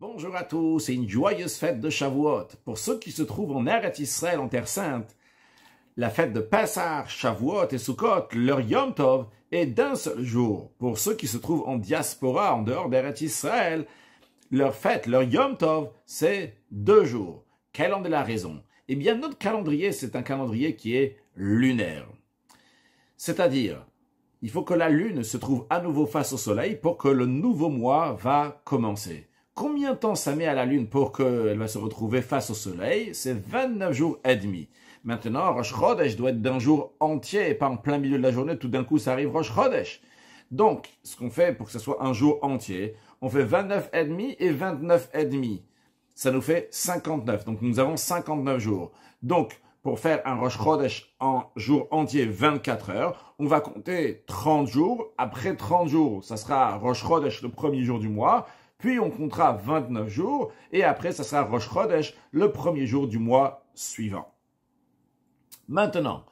Bonjour à tous et une joyeuse fête de Shavuot. Pour ceux qui se trouvent en Eretz Israël, en Terre Sainte, la fête de Pessah, Shavuot et Sukkot, leur Yom Tov est d'un seul jour. Pour ceux qui se trouvent en diaspora, en dehors d'Eretz Israël, leur fête, leur Yom Tov, c'est 2 jours. Quelle en est la raison? Eh bien, notre calendrier, c'est un calendrier qui est lunaire. C'est-à-dire, il faut que la lune se trouve à nouveau face au soleil pour que le nouveau mois va commencer. Combien de temps ça met à la lune pour qu'elle va se retrouver face au soleil? C'est 29 jours et demi. Maintenant, Rosh Chodesh doit être d'un jour entier et pas en plein milieu de la journée. Tout d'un coup, ça arrive Rosh Chodesh. Donc, ce qu'on fait pour que ce soit un jour entier, on fait 29 et demi et 29 et demi. Ça nous fait 59. Donc, nous avons 59 jours. Donc, pour faire un Rosh Chodesh en jour entier, 24 heures, on va compter 30 jours. Après 30 jours, ça sera Rosh Chodesh le premier jour du mois. Puis on comptera 29 jours et après ça sera Rosh Chodesh le premier jour du mois suivant. Maintenant,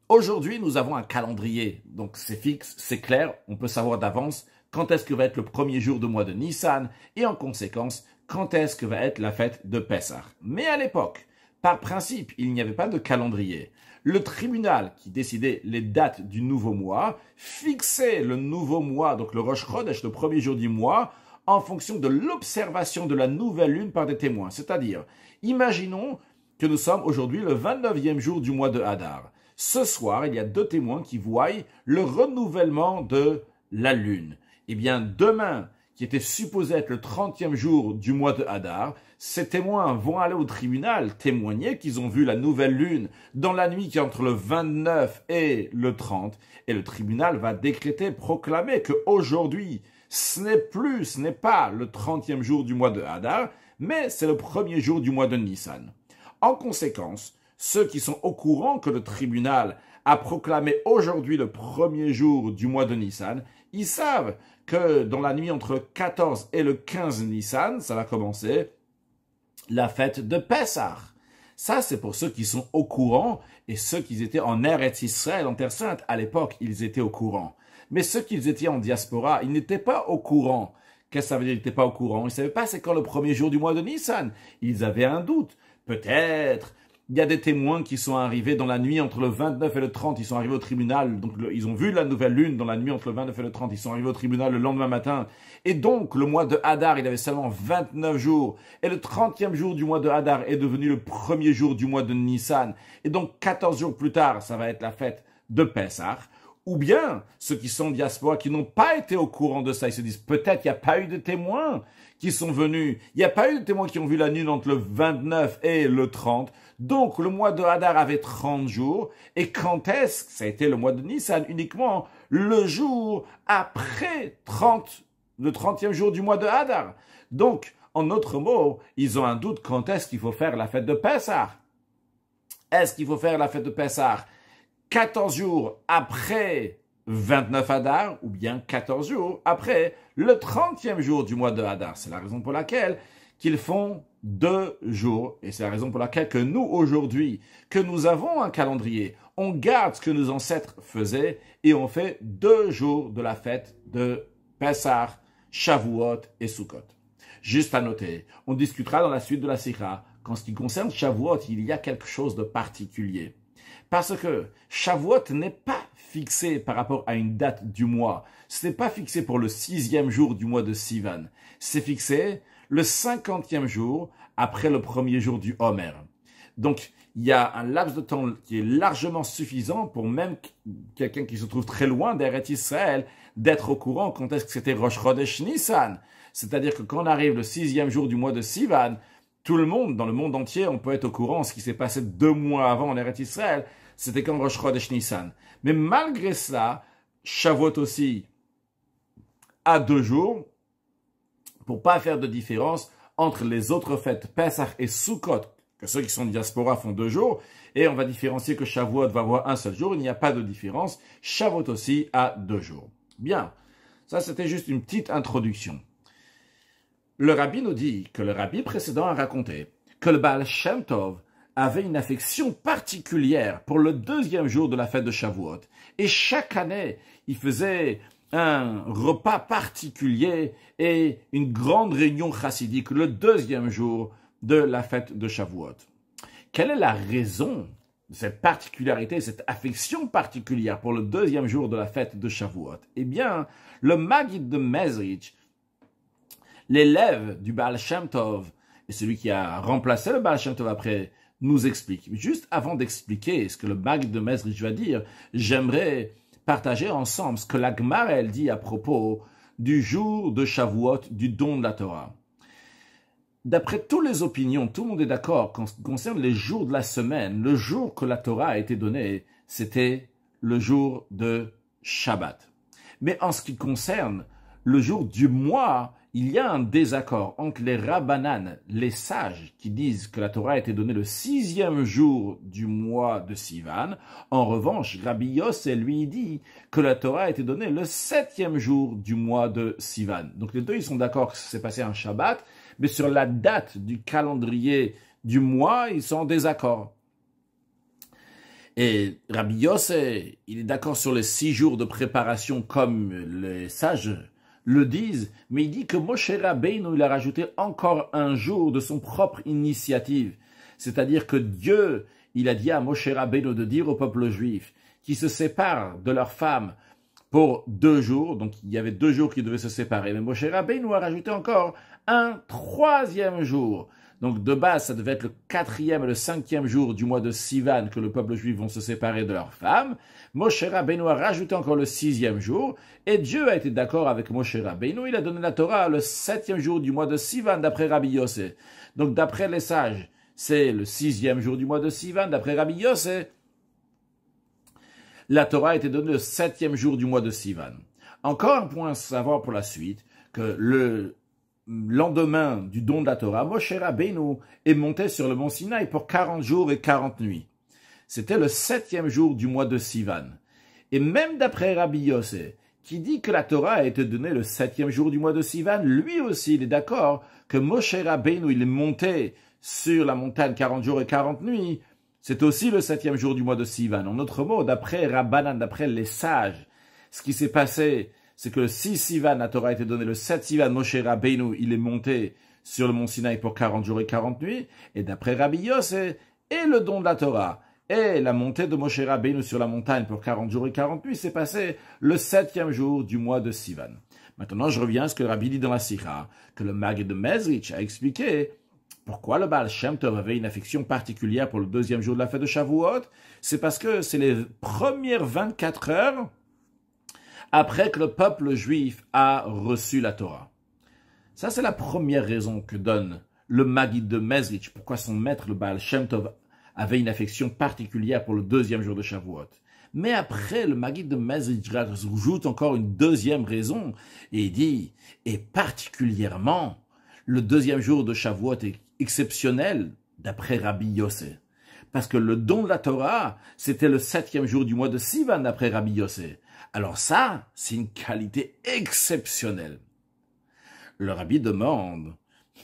aujourd'hui nous avons un calendrier, donc c'est fixe, c'est clair, on peut savoir d'avance quand est-ce que va être le premier jour du mois de Nissan et en conséquence quand est-ce que va être la fête de Pessah. Mais à l'époque, par principe, il n'y avait pas de calendrier. Le tribunal qui décidait les dates du nouveau mois fixait le nouveau mois, donc le Rosh Chodesh, le premier jour du mois, en fonction de l'observation de la nouvelle lune par des témoins. C'est-à-dire, imaginons que nous sommes aujourd'hui le 29e jour du mois de Hadar. Ce soir, il y a 2 témoins qui voient le renouvellement de la lune. Eh bien, demain, qui était supposé être le 30e jour du mois de Hadar, ces témoins vont aller au tribunal témoigner qu'ils ont vu la nouvelle lune dans la nuit qui est entre le 29 et le 30. Et le tribunal va décréter, proclamer qu'aujourd'hui, ce n'est pas le 30e jour du mois de Hadar, mais c'est le premier jour du mois de Nissan. En conséquence, ceux qui sont au courant que le tribunal a proclamé aujourd'hui le premier jour du mois de Nissan, ils savent que dans la nuit entre le 14 et le 15 Nissan, ça va commencer la fête de Pessah. Ça, c'est pour ceux qui sont au courant et ceux qui étaient en Eretz Israël, en Terre Sainte. À l'époque, ils étaient au courant. Mais ceux qui étaient en diaspora, ils n'étaient pas au courant. Qu'est-ce que ça veut dire, ils n'étaient pas au courant? Ils ne savaient pas c'est quand le premier jour du mois de Nissan. Ils avaient un doute. Peut-être. Il y a des témoins qui sont arrivés dans la nuit entre le 29 et le 30. Ils sont arrivés au tribunal. Donc, ils ont vu la nouvelle lune dans la nuit entre le 29 et le 30. Ils sont arrivés au tribunal le lendemain matin. Et donc, le mois de Hadar, il avait seulement 29 jours. Et le 30e jour du mois de Hadar est devenu le premier jour du mois de Nissan. Et donc, 14 jours plus tard, ça va être la fête de Pessah. Ou bien, ceux qui sont diaspora, qui n'ont pas été au courant de ça, ils se disent, peut-être il n'y a pas eu de témoins qui sont venus. Il n'y a pas eu de témoins qui ont vu la lune entre le 29 et le 30. Donc, le mois de Hadar avait 30 jours. Et quand est-ce que ça a été le mois de Nissan? Uniquement le jour après le 30e jour du mois de Hadar. Donc, en d'autres mots, ils ont un doute quand est-ce qu'il faut faire la fête de Pessah. Est-ce qu'il faut faire la fête de Pessah 14 jours après 29 Hadar, ou bien 14 jours après le 30e jour du mois de Hadar. C'est la raison pour laquelle qu'ils font 2 jours. Et c'est la raison pour laquelle que nous, aujourd'hui, que nous avons un calendrier, on garde ce que nos ancêtres faisaient et on fait 2 jours de la fête de Pessah, Shavuot et Sukkot. Juste à noter, on discutera dans la suite de la Sikha qu'en ce qui concerne Shavuot, il y a quelque chose de particulier. Parce que Shavuot n'est pas fixé par rapport à une date du mois. Ce n'est pas fixé pour le 6e jour du mois de Sivan. C'est fixé le 50e jour après le premier jour du Homer. Donc, il y a un laps de temps qui est largement suffisant pour même quelqu'un qui se trouve très loin d'Eretz Israël d'être au courant quand est-ce que c'était Rosh Chodesh Nissan. C'est-à-dire que quand on arrive le 6e jour du mois de Sivan, tout le monde, dans le monde entier, on peut être au courant de ce qui s'est passé 2 mois avant en Eretz Israël. C'était comme Rosh Chodesh Nissan. Mais malgré cela, Shavuot aussi a 2 jours pour pas faire de différence entre les autres fêtes Pessah et Sukkot, que ceux qui sont diaspora font 2 jours, et on va différencier que Shavuot va avoir un seul jour. Il n'y a pas de différence. Shavuot aussi a 2 jours. Bien, ça c'était juste une petite introduction. Le rabbi nous dit que le rabbi précédent a raconté que le Baal Shem Tov avait une affection particulière pour le 2e jour de la fête de Shavuot. Et chaque année, il faisait un repas particulier et une grande réunion chassidique le deuxième jour de la fête de Shavuot. Quelle est la raison de cette particularité, cette affection particulière pour le deuxième jour de la fête de Shavuot? Eh bien, le Maggid de Mezrich, l'élève du Baal Shem Tov, et celui qui a remplacé le Baal Shem Tov après, nous explique. Juste avant d'expliquer ce que le Maggid de Mezrich va dire, j'aimerais partager ensemble ce que la Gemara elle dit à propos du jour de Shavuot, du don de la Torah. D'après toutes les opinions, tout le monde est d'accord concerne les jours de la semaine. Le jour que la Torah a été donnée, c'était le jour de Shabbat. Mais en ce qui concerne le jour du mois, il y a un désaccord entre les Rabbanan, les sages, qui disent que la Torah a été donnée le 6e jour du mois de Sivan. En revanche, Rabbi Yossé lui dit que la Torah a été donnée le 7e jour du mois de Sivan. Donc les deux, ils sont d'accord que ça s'est passé un Shabbat, mais sur la date du calendrier du mois, ils sont en désaccord. Et Rabbi Yossé, il est d'accord sur les 6 jours de préparation comme les sages le disent, mais il dit que Moshe Rabbeinu, il a rajouté encore un jour de son propre initiative. C'est-à-dire que Dieu, il a dit à Moshe Rabbeinu de dire au peuple juif qui se séparent de leurs femmes pour 2 jours, donc il y avait 2 jours qui devaient se séparer, mais Moshe Rabbeinu a rajouté encore un 3e jour. Donc de base, ça devait être le 4e et le 5e jour du mois de Sivan que le peuple juif vont se séparer de leurs femmes. Moshe Rabbeinu a rajouté encore le 6e jour, et Dieu a été d'accord avec Moshe Rabbeinu, il a donné la Torah le 7e jour du mois de Sivan d'après Rabbi Yossé. Donc d'après les sages, c'est le 6e jour du mois de Sivan, d'après Rabbi Yossé, la Torah a été donnée le 7e jour du mois de Sivan. Encore un point à savoir pour la suite, que le lendemain du don de la Torah, Moshe Rabbeinu est monté sur le mont Sinaï pour 40 jours et 40 nuits. C'était le 7e jour du mois de Sivan. Et même d'après Rabbi Yossé, qui dit que la Torah a été donnée le 7e jour du mois de Sivan, lui aussi, il est d'accord que Moshe Rabbeinu, il est monté sur la montagne 40 jours et 40 nuits. C'est aussi le 7e jour du mois de Sivan. En d'autres mots, d'après Rabbanan, d'après les sages, ce qui s'est passé, c'est que le 6 Sivan, la Torah a été donnée, le 7 Sivan, Moshe Rabbeinu, il est monté sur le mont Sinaï pour 40 jours et 40 nuits. Et d'après Rabbi Yossé, et le don de la Torah, et la montée de Moshe Rabbeinu sur la montagne pour 40 jours et 40 nuits, s'est passé le 7e jour du mois de Sivan. Maintenant, je reviens à ce que Rabbi dit dans la Sikha, que le Maggid de Mezrich a expliqué pourquoi le Baal Shem Tov avait une affection particulière pour le 2e jour de la fête de Shavuot. C'est parce que c'est les premières 24 heures après que le peuple juif a reçu la Torah. Ça, c'est la première raison que donne le Maggid de Mezrich, pourquoi son maître, le Baal Shem Tov, avait une affection particulière pour le 2e jour de Shavuot. Mais après, le Maggid de Mezrich rajoute encore une deuxième raison, et il dit, et particulièrement, le 2e jour de Shavuot est exceptionnel, d'après Rabbi Yossé. Parce que le don de la Torah, c'était le 7e jour du mois de Sivan, d'après Rabbi Yossé. Alors ça, c'est une qualité exceptionnelle. Le Rabbi demande,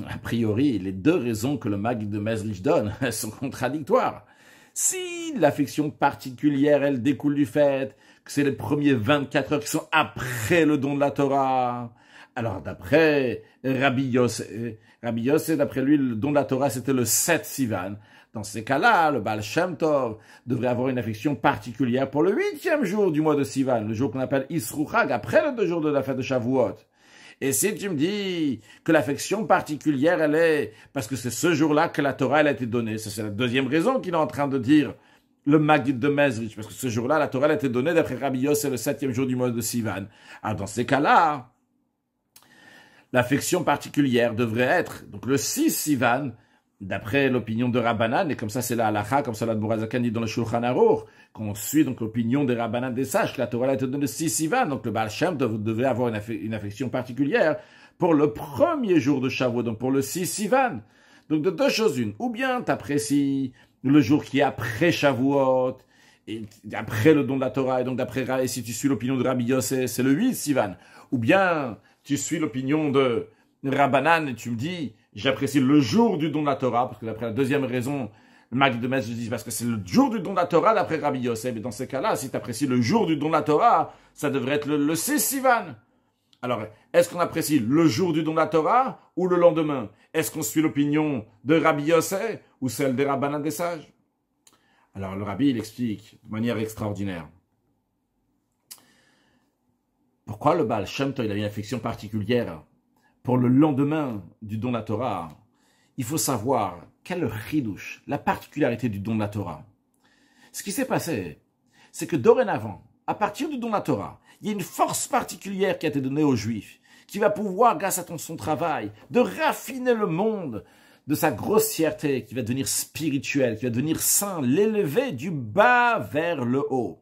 a priori, les 2 raisons que le Maggid de Mezrich donne sont contradictoires. Si l'affection particulière, elle découle du fait que c'est les premiers 24 heures qui sont après le don de la Torah, alors d'après Rabbi Yossé, d'après lui, le don de la Torah, c'était le 7 Sivan. Dans ces cas-là, le Baal Shem Tov devrait avoir une affection particulière pour le 8e jour du mois de Sivan, le jour qu'on appelle Isru Chag, après les 2 jours de la fête de Shavuot. Et si tu me dis que l'affection particulière, elle est parce que c'est ce jour-là que la Torah elle a été donnée, ça c'est la deuxième raison qu'il est en train de dire le Maggid de Mezrich, parce que ce jour-là, la Torah elle a été donnée d'après Rabbi Yossé, le 7e jour du mois de Sivan. Alors dans ces cas-là, l'affection particulière devrait être donc le 6 Sivan, d'après l'opinion de Rabbanan, et comme ça c'est la halacha, comme ça l'Admor HaZaken dit dans le Shulchan Aruch, qu'on suit donc l'opinion des Rabbanan des sages, que la Torah a été donnée le 6 Sivan, donc le Baal Shem devait avoir une affection particulière pour le 1er jour de Shavuot, donc pour le 6 Sivan. Donc de 2 choses une, ou bien tu apprécies le jour qui est après Shavuot, et après le don de la Torah, et donc d'après, et si tu suis l'opinion de Rabbi Yossé, c'est le 8 Sivan, ou bien tu suis l'opinion de Rabbanan et tu me dis, j'apprécie le jour du don de la Torah, parce que d'après la deuxième raison, Le Maggid de Mezritch dit parce que c'est le jour du don de la Torah d'après Rabbi Yosef. Et dans ces cas-là, si tu apprécies le jour du don de la Torah, ça devrait être le 6 Sivan. Alors, est-ce qu'on apprécie le jour du don de la Torah ou le lendemain? Est-ce qu'on suit l'opinion de Rabbi Yosef ou celle des Rabbanan des sages? Alors, le Rabbi, il explique de manière extraordinaire. Pourquoi le Baal Shem Tov, il a une affection particulière pour le lendemain du don de la Torah? Il faut savoir quel est le chidouche, la particularité du don de la Torah. Ce qui s'est passé, c'est que dorénavant, à partir du don de la Torah, il y a une force particulière qui a été donnée aux Juifs, qui va pouvoir, grâce à son travail, de raffiner le monde de sa grossièreté, qui va devenir spirituel, qui va devenir saint, l'élever du bas vers le haut.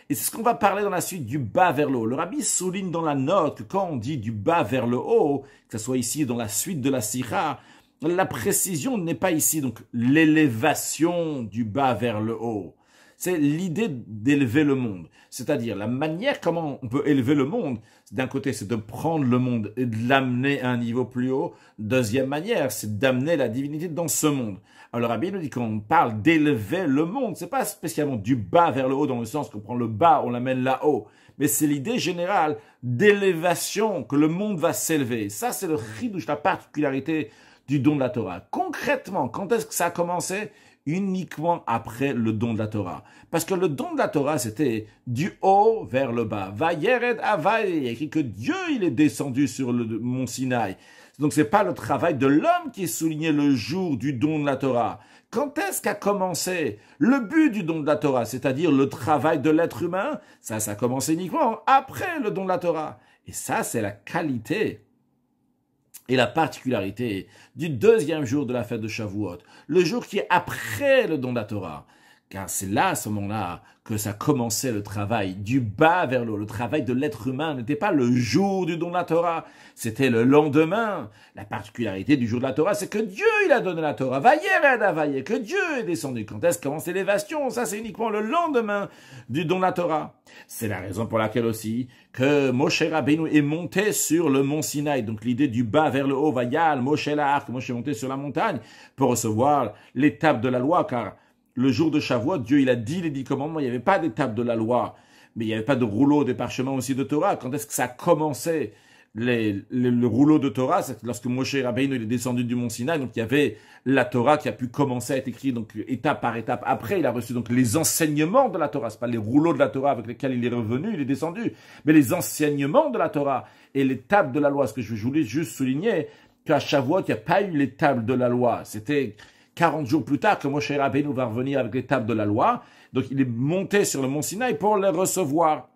Et c'est ce qu'on va parler dans la suite du bas vers le haut. Le Rabbi souligne dans la note que quand on dit du bas vers le haut, que ce soit ici dans la suite de la Sira, la précision n'est pas ici, donc l'élévation du bas vers le haut. C'est l'idée d'élever le monde. C'est-à-dire la manière comment on peut élever le monde. D'un côté, c'est de prendre le monde et de l'amener à un niveau plus haut. Deuxième manière, c'est d'amener la divinité dans ce monde. Alors, le Rabbi nous dit quand on parle d'élever le monde, c'est pas spécialement du bas vers le haut dans le sens qu'on prend le bas, on l'amène là-haut. Mais c'est l'idée générale d'élévation, que le monde va s'élever. Ça, c'est le chidouche, la particularité du don de la Torah. Concrètement, quand est-ce que ça a commencé? Uniquement après le don de la Torah. Parce que le don de la Torah, c'était du haut vers le bas. Vayered Havai, il y a écrit que Dieu, il est descendu sur le mont Sinaï. Donc, c'est pas le travail de l'homme qui est souligné le jour du don de la Torah. Quand est-ce qu'a commencé le but du don de la Torah, c'est-à-dire le travail de l'être humain? Ça a commencé uniquement après le don de la Torah. Et ça, c'est la qualité et la particularité du deuxième jour de la fête de Shavuot, le jour qui est après le don de la Torah. Car c'est là, à ce moment-là, que ça commençait le travail du bas vers le haut. Le travail de l'être humain n'était pas le jour du don de la Torah, c'était le lendemain. La particularité du jour de la Torah, c'est que Dieu, il a donné la Torah. Vayered Havai, que Dieu est descendu. Quand est-ce que commence l'élévation? Ça, c'est uniquement le lendemain du don de la Torah. C'est la raison pour laquelle aussi que Moshe Rabbeinu est monté sur le mont Sinaï. Donc l'idée du bas vers le haut, Vayal, Moshe Lahar, que Moshe est monté sur la montagne pour recevoir l'étape de la loi, car le jour de Shavuot, Dieu, il a dit les 10 commandements, il n'y avait pas d'étape de la loi, mais il n'y avait pas de rouleau, des parchemins aussi de Torah. Quand est-ce que ça a commencé, le rouleau de Torah? C'est lorsque Moshe Rabbeinu il est descendu du mont Sinaï, donc il y avait la Torah qui a pu commencer à être écrite, donc étape par étape. Après, il a reçu donc les enseignements de la Torah. C'est pas les rouleaux de la Torah avec lesquels il est revenu, il est descendu, mais les enseignements de la Torah et l'étape de la loi. Ce que je voulais juste souligner, qu'à Shavuot, il n'y a pas eu l'étape de la loi. C'était 40 jours plus tard que Moshe Rabbeinu va revenir avec l'étape de la loi. Donc, il est monté sur le mont Sinaï pour les recevoir.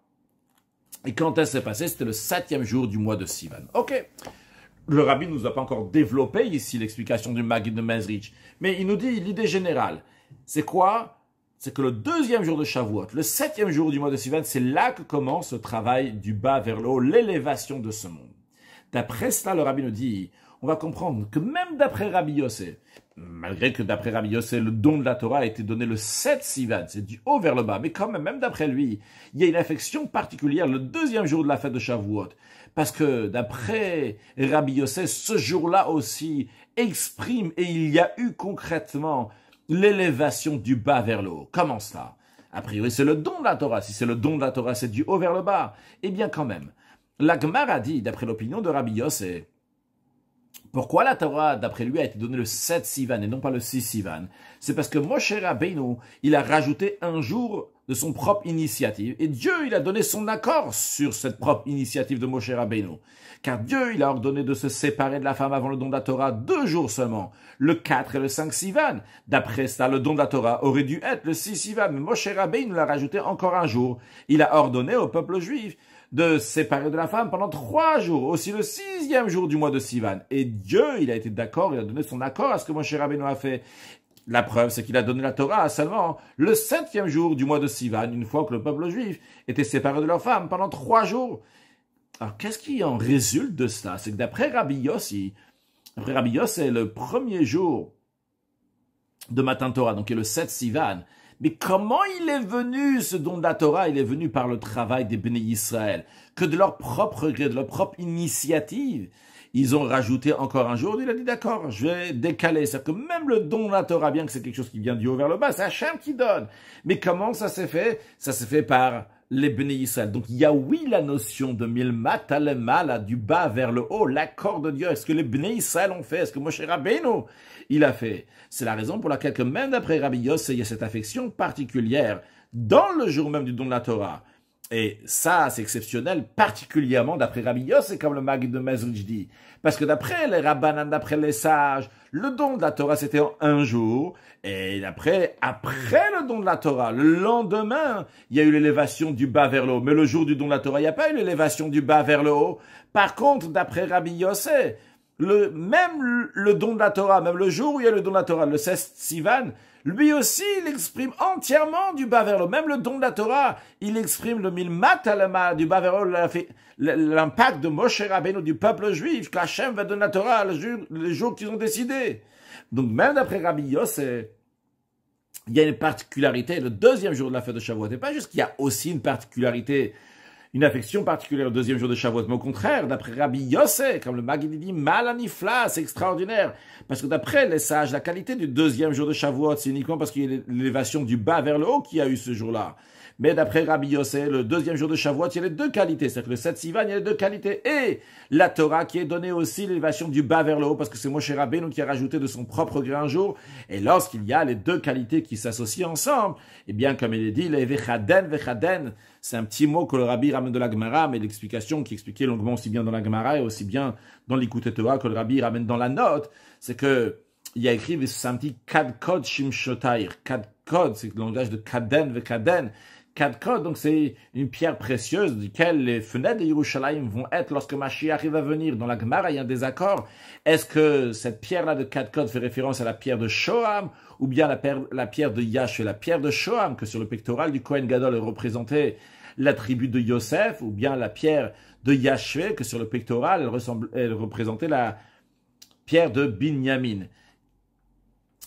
Et quand elle s'est passée, c'était le 7e jour du mois de Sivan. Ok. Le Rabbi ne nous a pas encore développé ici l'explication du Maggid de Mezritch. Mais il nous dit l'idée générale. C'est quoi? C'est que le 2e jour de Shavuot, le 7e jour du mois de Sivan, c'est là que commence le travail du bas vers le haut, l'élévation de ce monde. D'après cela, le Rabbi nous dit, on va comprendre que même d'après Rabbi Yosef, malgré que d'après Rabbi Yosef, le don de la Torah a été donné le 7 Sivan, c'est du haut vers le bas, mais quand même d'après lui, il y a une affection particulière le 2e jour de la fête de Shavuot, parce que d'après Rabbi Yosef, ce jour-là aussi exprime, et il y a eu concrètement l'élévation du bas vers le haut. Comment cela? A priori, c'est le don de la Torah. Si c'est le don de la Torah, c'est du haut vers le bas. Eh bien, quand même, la Gemara dit, d'après l'opinion de Rabbi Yosef, pourquoi la Torah, d'après lui, a été donnée le 7 Sivan et non pas le 6 Sivan? C'est parce que Moshe Rabbeinu, il a rajouté un jour de son propre initiative. Et Dieu, il a donné son accord sur cette propre initiative de Moshe Rabbeinu. Car Dieu, il a ordonné de se séparer de la femme avant le don de la Torah 2 jours seulement, le 4 et le 5 Sivan. D'après ça, le don de la Torah aurait dû être le 6 Sivan. Mais Moshe Rabbeinu l'a rajouté encore un jour. Il a ordonné au peuple juif de séparer de la femme pendant 3 jours, aussi le 6e jour du mois de Sivan. Et Dieu, il a été d'accord, il a donné son accord à ce que Moshe Rabbeinu a fait. La preuve, c'est qu'il a donné la Torah à seulement le 7e jour du mois de Sivan, une fois que le peuple juif était séparé de leur femme pendant 3 jours. Alors, qu'est-ce qui en résulte de cela? C'est que d'après Rabbi Yossi, le premier jour de Matan Torah, donc qui est le 7 Sivan, Mais comment il est venu, ce don de la Torah? Il est venu par le travail des Béné Israël, que de leur propre gré, de leur propre initiative. Ils ont rajouté encore un jour, il a dit d'accord, je vais décaler. C'est-à-dire que même le don de la Torah, bien que c'est quelque chose qui vient du haut vers le bas, c'est Hachem qui donne. Mais comment ça s'est fait? Ça s'est fait par les Béné Israël. Donc il y a oui la notion de milmat alemala, du bas vers le haut, l'accord de Dieu. Est-ce que les Béné Israël ont fait? Est-ce que Moshe Rabbeinu il a fait? C'est la raison pour laquelle que même d'après Rabbi Yossé, il y a cette affection particulière dans le jour même du don de la Torah. Et ça, c'est exceptionnel, particulièrement d'après Rabbi Yossé, comme le Maggid de Mezrich dit. Parce que d'après les Rabbanan, d'après les sages, le don de la Torah, c'était en un jour. Et après le don de la Torah, le lendemain, il y a eu l'élévation du bas vers le haut. Mais le jour du don de la Torah, il n'y a pas eu l'élévation du bas vers le haut. Par contre, d'après Rabbi Yossé, même le don de la Torah, même le jour où il y a le don de la Torah, le 16 Sivan, lui aussi, il exprime entièrement du bas vers le haut. Même le don de la Torah, il exprime le milmat alama, du bas vers le haut, l'impact de Moshe Rabbeinu, du peuple juif, qu'Hachem va donner la Torah le jour qu'ils ont décidé. Donc même d'après Rabbi Yossé, il y a une particularité, le deuxième jour de la fête de Shavuot. Et pas juste qu'il y a aussi une particularité, une affection particulière le deuxième jour de Shavuot, mais au contraire, d'après Rabbi Yossé, comme le Maggid dit, Malanifla, c'est extraordinaire. Parce que d'après les sages, la qualité du deuxième jour de Shavuot, c'est uniquement parce qu'il y a l'élévation du bas vers le haut qu'il y a eu ce jour-là. Mais d'après Rabbi Yossé, le deuxième jour de Shavuot, il y a les deux qualités. C'est-à-dire que le 7 Sivan, il y a les deux qualités. Et la Torah qui est donnée aussi l'élévation du bas vers le haut, parce que c'est Moshe Rabbeinu qui a rajouté de son propre gré un jour. Et lorsqu'il y a les deux qualités qui s'associent ensemble, eh bien, comme il est dit, les vechaden, c'est un petit mot que le Rabbi ramène de la Gemara, mais l'explication qui est expliquée longuement aussi bien dans la Gemara et aussi bien dans l'Écoute Torah que le Rabbi ramène dans la note, c'est que il y a écrit, c'est un petit kadkod shimshotair. Kadkod, c'est le langage de kaden vekaden. Kadkod, donc c'est une pierre précieuse duquel les fenêtres de Yerushalayim vont être lorsque Mashiach va venir. Dans la Gemara, il y a un désaccord. Est-ce que cette pierre-là de Kadkod fait référence à la pierre de Shoham ou bien la pierre de Yahshua? La pierre de Shoham, que sur le pectoral du Kohen Gadol est représentée l'attribut de Yosef, ou bien la pierre de Yahshua, que sur le pectoral elle représentait la pierre de Binyamin.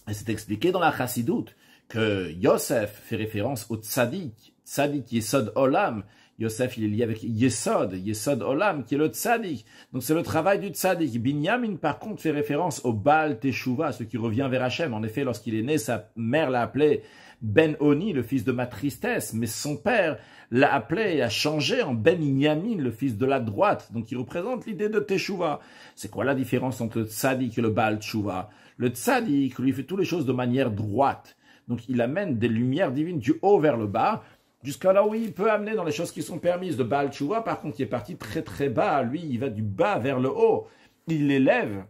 Et c'est expliqué dans la Chassidoute que Yosef fait référence au Tzadik, Tzadik Yesod Olam. Yosef, il est lié avec Yesod Olam, qui est le Tzadik. Donc c'est le travail du Tzadik. Binyamin, par contre, fait référence au Baal Teshuva, ce qui revient vers Hachem. En effet, lorsqu'il est né, sa mère l'a appelé Ben-Oni, le fils de ma tristesse, mais son père l'a appelé et a changé en Ben-Yamin, le fils de la droite. Donc il représente l'idée de Teshuva. C'est quoi la différence entre le Tzadik et le Baal Teshuva? Le Tzadik, lui, fait toutes les choses de manière droite. Donc il amène des lumières divines du haut vers le bas, jusqu'à là où il peut amener dans les choses qui sont permises. De Baal Teshuva, par contre, il est parti très très bas. Lui, il va du bas vers le haut. Il l'élève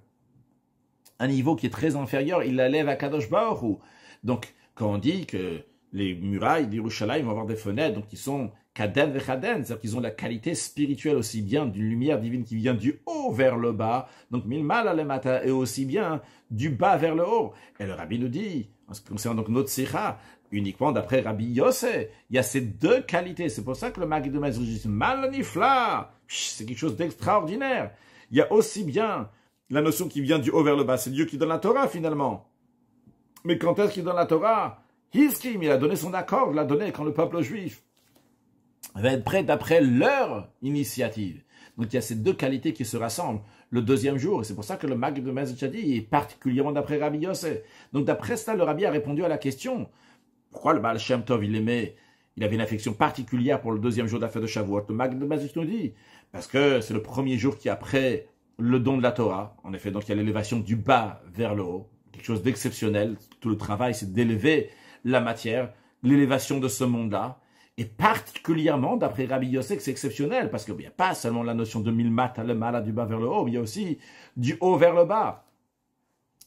à un niveau qui est très inférieur. Il l'élève à Kadosh Baruch Hu. Donc, quand on dit que les murailles d'Yerushalayim vont avoir des fenêtres, donc ils sont kaden vechaden, c'est-à-dire qu'ils ont la qualité spirituelle aussi bien d'une lumière divine qui vient du haut vers le bas, donc milmal alemata, et aussi bien du bas vers le haut. Et le Rabbi nous dit, en ce qui concerne donc notre sikha, uniquement d'après Rabbi Yossé, il y a ces deux qualités. C'est pour ça que le Maggid de Mezrich dit Malanifla, c'est quelque chose d'extraordinaire. Il y a aussi bien la notion qui vient du haut vers le bas, c'est Dieu qui donne la Torah finalement. Mais quand est-ce qu'il donne la Torah? Hiskim, il a donné son accord, il l'a donné quand le peuple juif va être prêt d'après leur initiative. Donc il y a ces deux qualités qui se rassemblent le deuxième jour. Et c'est pour ça que le Maggid de Mezrich a dit, particulièrement d'après Rabbi Yossé. Donc d'après cela, le Rabbi a répondu à la question, pourquoi le Baal Shem Tov, il avait une affection particulière pour le deuxième jour de la fête de Shavuot? Le Maggid de Mezrich nous dit, parce que c'est le premier jour qui est après le don de la Torah. En effet, donc il y a l'élévation du bas vers le haut. Quelque chose d'exceptionnel. Tout le travail, c'est d'élever la matière, l'élévation de ce monde-là. Et particulièrement, d'après Rabbi Yossé, que c'est exceptionnel, parce qu'il n'y a pas seulement la notion de milmat, le mala du bas vers le haut, mais il y a aussi du haut vers le bas.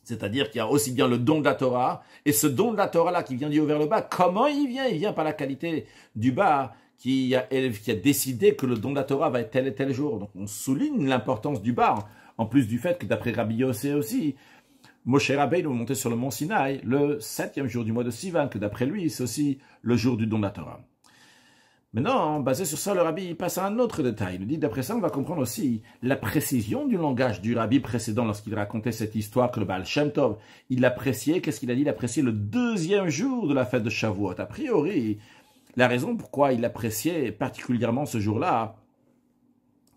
C'est-à-dire qu'il y a aussi bien le don de la Torah, et ce don de la Torah-là qui vient du haut vers le bas, comment il vient? Il vient par la qualité du bas qui a décidé que le don de la Torah va être tel et tel jour. Donc on souligne l'importance du bas, en plus du fait que d'après Rabbi Yossé aussi, Moshe Rabbeinu est monté sur le mont Sinaï le 7e jour du mois de Sivan, que d'après lui, c'est aussi le jour du don de la Torah. Maintenant, basé sur ça, le rabbi passe à un autre détail. Il nous dit, d'après ça, on va comprendre aussi la précision du langage du rabbi précédent lorsqu'il racontait cette histoire que le Baal Shem Tov, il appréciait, qu'est-ce qu'il a dit? Il appréciait le deuxième jour de la fête de Shavuot. A priori, la raison pourquoi il appréciait particulièrement ce jour-là,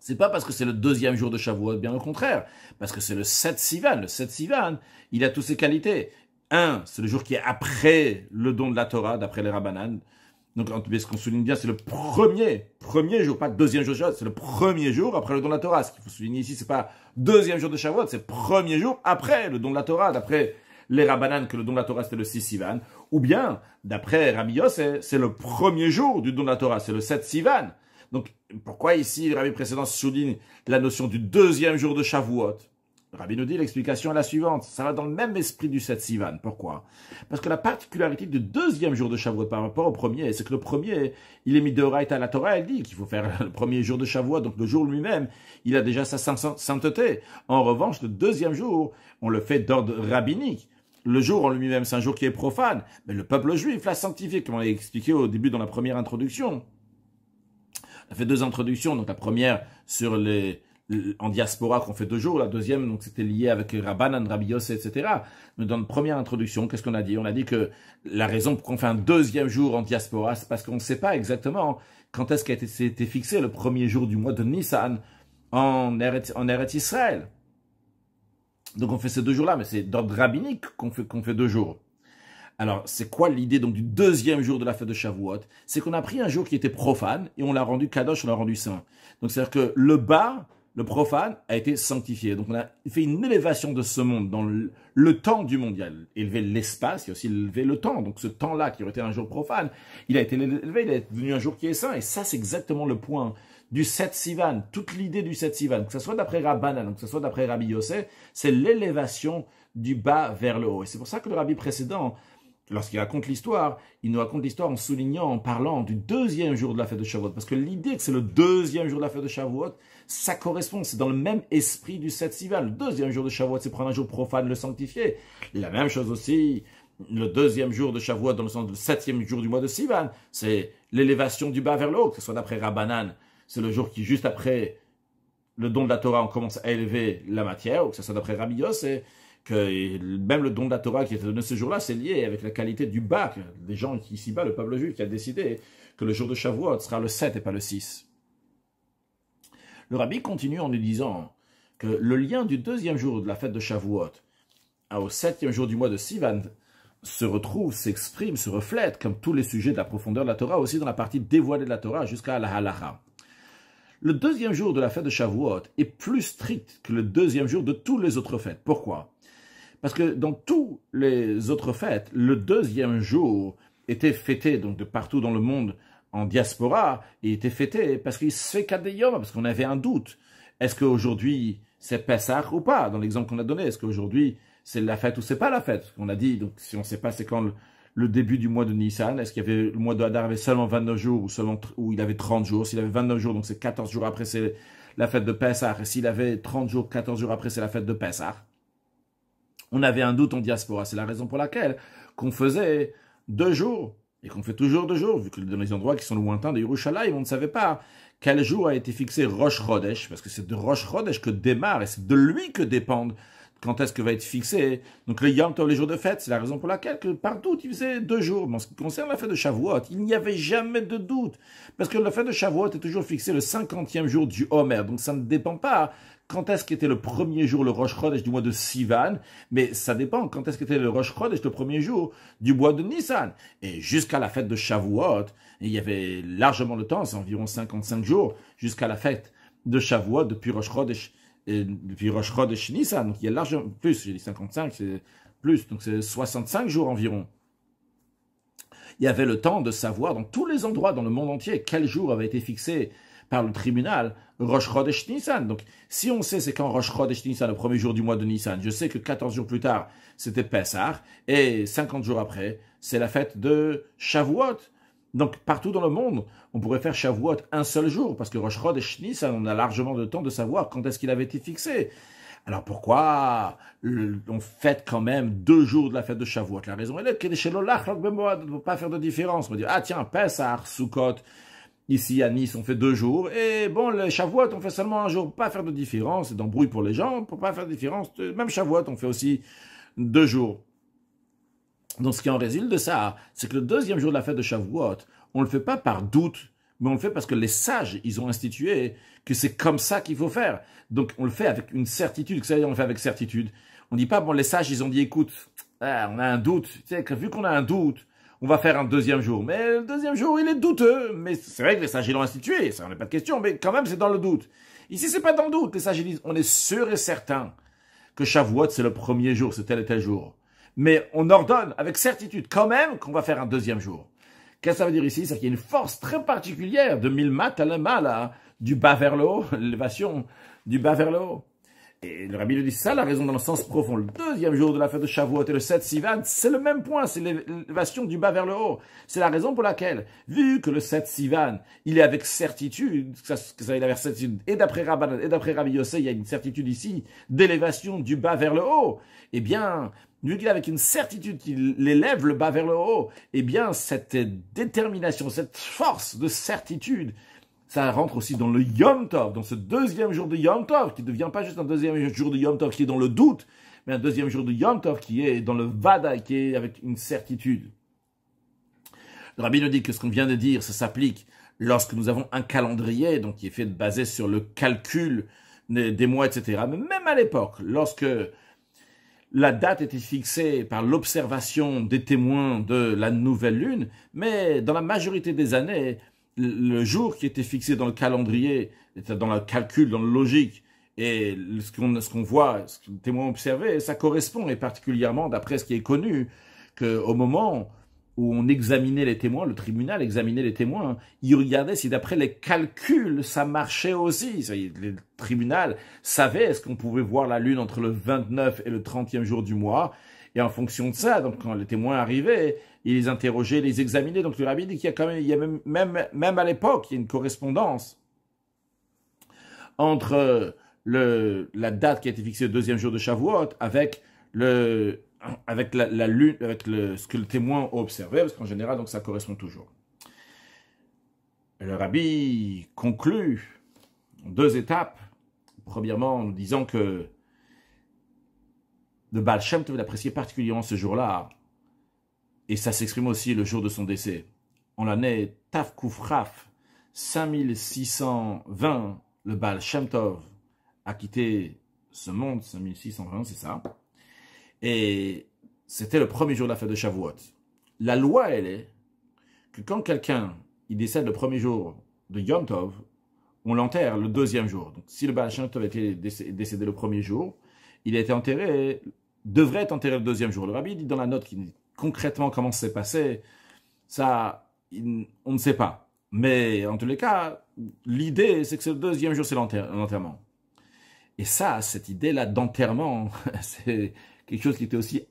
c'est pas parce que c'est le deuxième jour de Shavuot, bien au contraire, parce que c'est le 7 Sivan. Le 7 Sivan, il a toutes ses qualités. Un, c'est le jour qui est après le don de la Torah, d'après les Rabbanan. Donc, ce qu'on souligne bien, c'est le premier jour, pas le deuxième jour de Shavuot, c'est le premier jour après le don de la Torah. Ce qu'il faut souligner ici, c'est pas deuxième jour de Shavuot, c'est premier jour après le don de la Torah, d'après les Rabbanan, que le don de la Torah, c'était le 6 Sivan. Ou bien, d'après Rabbi Yossé, c'est le premier jour du don de la Torah, c'est le 7 Sivan. Donc, pourquoi ici, le rabbi précédent souligne la notion du deuxième jour de Shavuot? Le rabbi nous dit, l'explication est la suivante. Ça va dans le même esprit du 7 Sivan. Pourquoi? Parce que la particularité du deuxième jour de Shavuot par rapport au premier, c'est que le premier, il est mis de Horaïta à la Torah, elle dit qu'il faut faire le premier jour de Shavuot, donc le jour lui-même, il a déjà sa sainteté. En revanche, le deuxième jour, on le fait d'ordre rabbinique. Le jour en lui-même, c'est un jour qui est profane, mais le peuple juif l'a sanctifié, comme on l'a expliqué au début dans la première introduction. On a fait deux introductions, donc la première sur en diaspora qu'on fait 2 jours, la deuxième, donc c'était lié avec Rabbanan, Rabbi Yossé, etc. Mais dans la première introduction, qu'est-ce qu'on a dit? On a dit que la raison pour qu'on fait un deuxième jour en diaspora, c'est parce qu'on ne sait pas exactement quand est-ce qu'a été fixé le premier jour du mois de Nissan en Eretz Israël. Donc on fait ces 2 jours-là, mais c'est d'ordre rabbinique qu'on fait 2 jours. Alors, c'est quoi l'idée donc du deuxième jour de la fête de Shavuot? C'est qu'on a pris un jour qui était profane et on l'a rendu kadosh, on l'a rendu saint. Donc, c'est-à-dire que le bas, le profane, a été sanctifié. Donc, on a fait une élévation de ce monde dans le temps du monde. Il y a élevé l'espace, il y a aussi élevé le temps. Donc, ce temps-là qui aurait été un jour profane, il a été élevé, il est devenu un jour qui est saint. Et ça, c'est exactement le point du 7 Sivan. Toute l'idée du 7 Sivan, que ce soit d'après Rabbanan, que ce soit d'après Rabbi Yossé, c'est l'élévation du bas vers le haut. Et c'est pour ça que le rabbi précédent, lorsqu'il raconte l'histoire, il nous raconte l'histoire en soulignant, en parlant du deuxième jour de la fête de Shavuot. Parce que l'idée que c'est le deuxième jour de la fête de Shavuot, ça correspond, c'est dans le même esprit du 7 Sivan. Le deuxième jour de Shavuot, c'est prendre un jour profane, le sanctifier. La même chose aussi, le deuxième jour de Shavuot, dans le sens du 7e jour du mois de Sivan, c'est l'élévation du bas vers le haut, que ce soit d'après Rabbanan, c'est le jour qui, juste après le don de la Torah, on commence à élever la matière, ou que ce soit d'après Rabbi Yossé, que même le don de la Torah qui était donné ce jour-là, c'est lié avec la qualité du bas, des gens qui ici-bas, le peuple juif, qui a décidé que le jour de Shavuot sera le 7 et pas le 6. Le rabbi continue en nous disant que le lien du deuxième jour de la fête de Shavuot au 7e jour du mois de Sivan se retrouve, s'exprime, se reflète, comme tous les sujets de la profondeur de la Torah, aussi dans la partie dévoilée de la Torah jusqu'à la halacha. Le deuxième jour de la fête de Shavuot est plus strict que le deuxième jour de toutes les autres fêtes. Pourquoi? Parce que dans tous les autres fêtes, le deuxième jour était fêté donc de partout dans le monde en diaspora, et était fêté parce qu'il se fait Kadeyom, parce qu'on avait un doute. Est-ce qu'aujourd'hui c'est Pessah ou pas? Dans l'exemple qu'on a donné, est-ce qu'aujourd'hui c'est la fête ou c'est pas la fête? On a dit, donc si on ne sait pas c'est quand le début du mois de Nissan, est-ce qu'il y avait le mois de Hadar avait seulement 29 jours ou il avait 30 jours? S'il avait 29 jours, donc c'est 14 jours après c'est la fête de Pessah, et s'il avait 30 jours, 14 jours après c'est la fête de Pessah. On avait un doute en diaspora, c'est la raison pour laquelle qu'on faisait 2 jours, et qu'on fait toujours 2 jours, vu que dans les endroits qui sont lointains de Yerushalayim, on ne savait pas quel jour a été fixé Rosh Chodesh, parce que c'est de Rosh Chodesh que démarre, et c'est de lui que dépendent quand est-ce que va être fixé. Donc le Yom Tov, les jours de fête, c'est la raison pour laquelle que partout il faisait 2 jours. Mais en ce qui concerne la fête de Shavuot, il n'y avait jamais de doute, parce que la fête de Shavuot est toujours fixée le 50e jour du Homer, donc ça ne dépend pas quand est-ce qu'était le premier jour, le Rosh Chodesh du mois de Sivan, mais ça dépend quand est-ce qu'était le Rosh Chodesh, le premier jour du mois de Nissan. Et jusqu'à la fête de Shavuot, il y avait largement le temps, c'est environ 55 jours, jusqu'à la fête de Shavuot, depuis Rosh Chodesh Nissan. Donc il y a largement plus, j'ai dit 55, c'est plus, donc c'est 65 jours environ. Il y avait le temps de savoir dans tous les endroits dans le monde entier quel jour avait été fixé par le tribunal Rosh Chodesh Nissan. Donc, si on sait c'est quand Rosh Chodesh Nissan, le premier jour du mois de Nissan, je sais que 14 jours plus tard, c'était Pessah, et 50 jours après, c'est la fête de Shavuot. Donc, partout dans le monde, on pourrait faire Shavuot un seul jour, parce que Rosh Chodesh Nissan, on a largement de temps de savoir quand est-ce qu'il avait été fixé. Alors pourquoi on fête quand même 2 jours de la fête de Shavuot? La raison est que chez l'Olach, on ne peut pas faire de différence. On va dire, ah tiens, Pessah, Sukkot, Ici, à Nice, on fait 2 jours. Et bon, le Shavuot, on fait seulement un jour. Pas faire de différence, c'est d'embrouille pour les gens. Pour pas faire de différence, même Shavuot, on fait aussi 2 jours. Donc, ce qui en résulte de ça, c'est que le deuxième jour de la fête de Shavuot, on ne le fait pas par doute, mais on le fait parce que les sages, ils ont institué que c'est comme ça qu'il faut faire. Donc, on le fait avec une certitude. Que ça veut dire, on le fait avec certitude. On dit pas, bon, les sages, ils ont dit, écoute, on a un doute. Tu sais, vu qu'on a un doute, on va faire un deuxième jour. Mais le deuxième jour, il est douteux. Mais c'est vrai que les sages, ils l'ont institué. Ça, on n'a pas de question. Mais quand même, c'est dans le doute. Ici, c'est pas dans le doute. Les sages, ils disent, on est sûr et certain que Shavuot, c'est le premier jour, c'est tel et tel jour. Mais on ordonne avec certitude quand même qu'on va faire un deuxième jour. Qu'est-ce que ça veut dire ici? C'est qu'il y a une force très particulière de Milmat à la là, du bas vers le haut, l'élévation du bas vers le haut. Et le rabbi lui dit ça, la raison dans le sens profond. Le deuxième jour de la fête de Shavuot et le 7 Sivan, c'est le même point, c'est l'élévation du bas vers le haut. C'est la raison pour laquelle, vu que le 7 Sivan, il est avec certitude, il est avec certitude, et d'après Rabban, et d'après Rabbi Yossé, il y a une certitude ici, d'élévation du bas vers le haut. Eh bien, vu qu'il est avec une certitude qu'il élève le bas vers le haut, eh bien, cette détermination, cette force de certitude, ça rentre aussi dans le Yom Tov, dans ce deuxième jour de Yom Tov, qui ne devient pas juste un deuxième jour de Yom Tov qui est dans le doute, mais un deuxième jour de Yom Tov qui est dans le Vada, qui est avec une certitude. Le rabbi nous dit que ce qu'on vient de dire, ça s'applique lorsque nous avons un calendrier, donc qui est fait basé sur le calcul des mois, etc. Mais même à l'époque, lorsque la date était fixée par l'observation des témoins de la nouvelle lune, mais dans la majorité des années, le jour qui était fixé dans le calendrier, dans le calcul, dans le logique, et ce qu'on voit, ce que les témoins observaient, ça correspond, et particulièrement d'après ce qui est connu, qu'au moment où on examinait les témoins, le tribunal examinait les témoins, il regardait si d'après les calculs, ça marchait aussi. Le tribunal savait est-ce qu'on pouvait voir la lune entre le 29 et le 30e jour du mois, et en fonction de ça, donc quand les témoins arrivaient, ils les interrogeaient, les examinaient. Donc le rabbi dit qu'il y a quand même, même à l'époque, il y a une correspondance entre la date qui a été fixée le deuxième jour de Shavuot avec la lune, avec ce que le témoin a observé, parce qu'en général, donc ça correspond toujours. Le rabbi conclut en 2 étapes. Premièrement, en disant que le Baal Shem Tov appréciait particulièrement ce jour-là, et ça s'exprime aussi le jour de son décès. En l'année Tav Kuf Raf 5620, le Baal Shem Tov a quitté ce monde, 5620, c'est ça. Et c'était le premier jour de la fête de Shavuot. La loi, elle est que quand quelqu'un il décède le premier jour de Yom Tov, on l'enterre le deuxième jour. Donc, si le Baal Shem Tov était décédé le premier jour, il a été enterré, devrait être enterré le deuxième jour. Le rabbi dit dans la note qui dit concrètement comment ça s'est passé, ça, on ne sait pas. Mais en tous les cas, l'idée, c'est que le deuxième jour, c'est l'enterrement. Et ça, cette idée-là d'enterrement, c'est quelque chose qui était aussi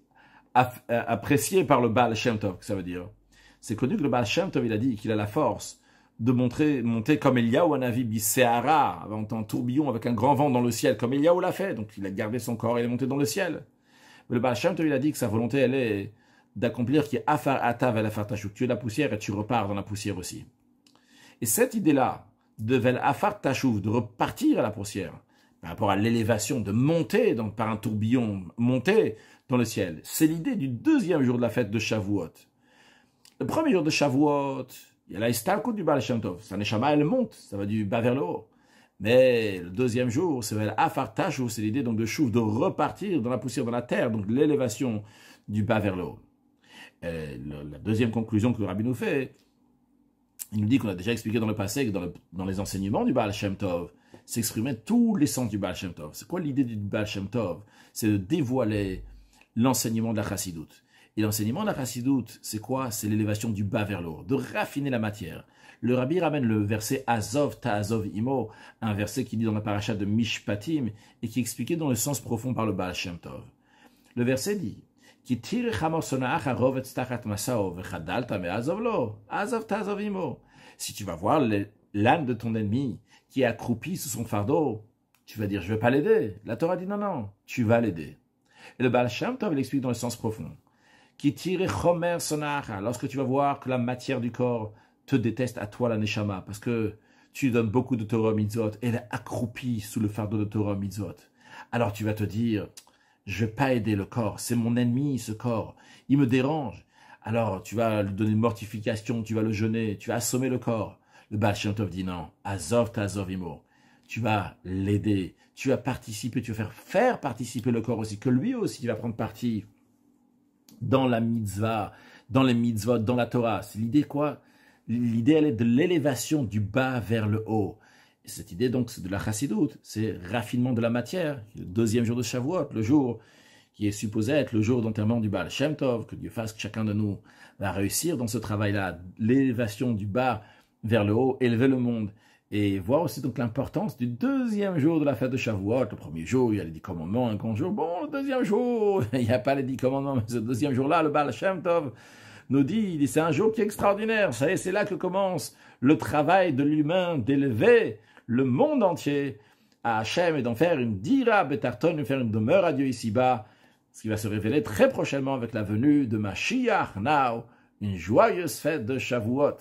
apprécié par le Baal Shem Tov, que ça veut dire. C'est connu que le Baal Shem Tov, il a dit qu'il a la force de monter comme Eliyahu Hanavi Biseara, en tourbillon avec un grand vent dans le ciel, comme Eliyahu l'a fait. Donc il a gardé son corps et il est monté dans le ciel. Mais le Baal Shem Tov, il a dit que sa volonté, elle est d'accomplir qui est Afar Atav el Afar Tashuk. Tu es la poussière et tu repars dans la poussière aussi. Et cette idée-là, de Vel Afar Tashuk, de repartir à la poussière, par rapport à l'élévation, de monter par un tourbillon, monter dans le ciel, c'est l'idée du deuxième jour de la fête de Shavuot. Le premier jour de Shavuot, il y a la Istalkut du Baal Shem Tov. Sa Neshama, elle monte, ça va du bas vers le haut. Mais le deuxième jour, c'est Vel Afar Tashuk, c'est l'idée donc de Shuv, de repartir dans la poussière, dans la terre, donc l'élévation du bas vers le haut. La deuxième conclusion que le rabbi nous fait, il nous dit qu'on a déjà expliqué dans le passé que dans les enseignements du Baal Shem Tov, s'exprimer tous les sens du Baal Shem Tov. C'est quoi l'idée du Baal Shem Tov? C'est de dévoiler l'enseignement de la Chassidoute. Et l'enseignement de la Chassidoute, c'est quoi? C'est l'élévation du bas vers le haut, de raffiner la matière. Le rabbi ramène le verset Azov Ta'azov Imo, un verset qui dit dans la paracha de Mishpatim et qui est expliqué dans le sens profond par le Baal Shem Tov. Le verset dit si tu vas voir l'âne de ton ennemi qui est accroupi sous son fardeau, tu vas dire je ne vais pas l'aider. La Torah dit non, tu vas l'aider. Et le Baal Shem Tov l'explique dans le sens profond. Lorsque tu vas voir que la matière du corps te déteste à toi la Neshama, parce que tu lui donnes beaucoup de Torah Mitzvot, et elle est accroupie sous le fardeau de Torah Mitzvot. Alors tu vas te dire, je vais pas aider le corps, c'est mon ennemi ce corps, il me dérange. Alors tu vas lui donner une mortification, tu vas le jeûner, tu vas assommer le corps. Le Baal Shem Tov dit non, Azov ta'azov imo. Tu vas l'aider, tu vas participer, tu vas faire participer le corps aussi, que lui aussi va prendre partie dans la mitzvah, dans les mitzvot, dans la Torah. C'est l'idée quoi? L'idée, elle est de l'élévation du bas vers le haut. Et cette idée, donc, c'est de la chassidoute, c'est raffinement de la matière. Le deuxième jour de Shavuot, le jour qui est supposé être le jour d'enterrement du Baal Shem Tov, que Dieu fasse que chacun de nous va réussir dans ce travail-là, l'élévation du bas vers le haut, élever le monde. Et voir aussi donc l'importance du deuxième jour de la fête de Shavuot. Le premier jour, il y a les 10 commandements, un grand jour. Bon, le deuxième jour, il n'y a pas les 10 commandements, mais ce deuxième jour-là, le Baal Shem Tov nous dit, c'est un jour qui est extraordinaire. C'est là que commence le travail de l'humain, d'élever le monde entier à Hachem et d'en faire une dira betarton, de faire une demeure à Dieu ici-bas, ce qui va se révéler très prochainement avec la venue de Mashiach Now, une joyeuse fête de Shavuot.